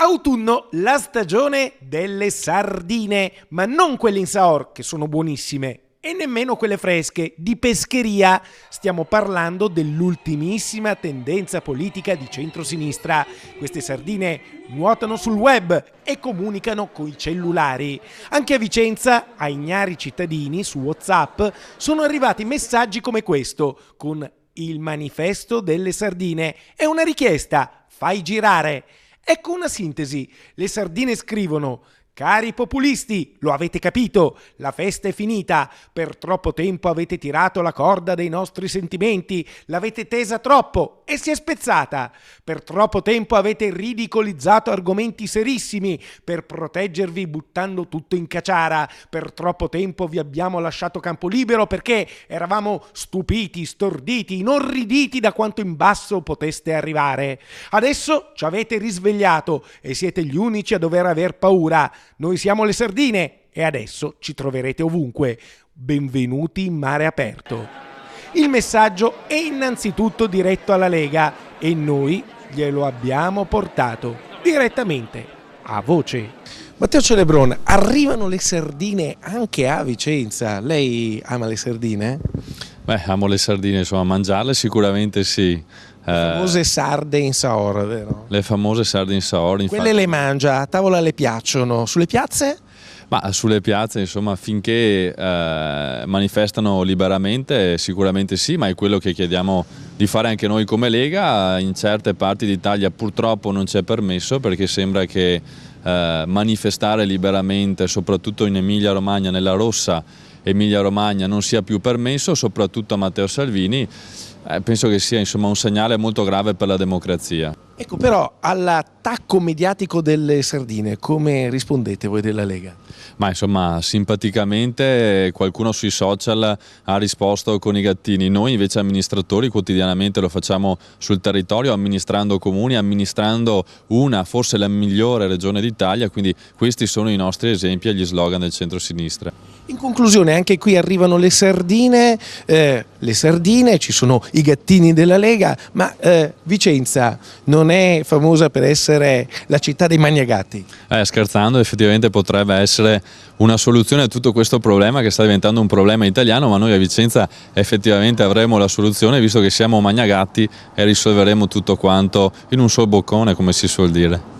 Autunno, la stagione delle sardine, ma non quelle in Saor, che sono buonissime, e nemmeno quelle fresche, di pescheria. Stiamo parlando dell'ultimissima tendenza politica di centrosinistra. Queste sardine nuotano sul web e comunicano coi cellulari. Anche a Vicenza, ai ignari cittadini, su WhatsApp, sono arrivati messaggi come questo, con il manifesto delle sardine e una richiesta: fai girare. Ecco una sintesi. Le sardine scrivono: cari populisti, lo avete capito, la festa è finita, per troppo tempo avete tirato la corda dei nostri sentimenti, l'avete tesa troppo e si è spezzata, per troppo tempo avete ridicolizzato argomenti serissimi per proteggervi buttando tutto in caciara, per troppo tempo vi abbiamo lasciato campo libero perché eravamo stupiti, storditi, inorriditi da quanto in basso poteste arrivare. Adesso ci avete risvegliato e siete gli unici a dover aver paura. Noi siamo le sardine e adesso ci troverete ovunque. Benvenuti in mare aperto. Il messaggio è innanzitutto diretto alla Lega e noi glielo abbiamo portato direttamente, a voce. Matteo Celebrone, arrivano le sardine anche a Vicenza. Lei ama le sardine? Beh, amo le sardine, insomma, mangiarle sicuramente sì. Le famose sarde in Saor, vero? Le famose sarde in Saor, infatti. Quelle le mangia, a tavola le piacciono. Sulle piazze? Ma sulle piazze, insomma, finché manifestano liberamente sicuramente sì, ma è quello che chiediamo di fare anche noi come Lega. In certe parti d'Italia purtroppo non c'è permesso, perché sembra che manifestare liberamente, soprattutto in Emilia-Romagna, nella rossa Emilia-Romagna, non sia più permesso, soprattutto a Matteo Salvini. Penso che sia, insomma, un segnale molto grave per la democrazia. Ecco, però all'attacco mediatico delle sardine come rispondete voi della Lega? Ma insomma, simpaticamente qualcuno sui social ha risposto con i gattini. Noi invece amministratori quotidianamente lo facciamo sul territorio, amministrando comuni, amministrando forse la migliore regione d'Italia, quindi questi sono i nostri esempi e gli slogan del centro-sinistra. In conclusione, anche qui arrivano le sardine, ci sono i gattini della Lega, ma Vicenza non è famosa per essere la città dei magnagatti? Scherzando, effettivamente potrebbe essere una soluzione a tutto questo problema che sta diventando un problema italiano, ma noi a Vicenza effettivamente avremo la soluzione, visto che siamo magnagatti, e risolveremo tutto quanto in un sol boccone, come si suol dire.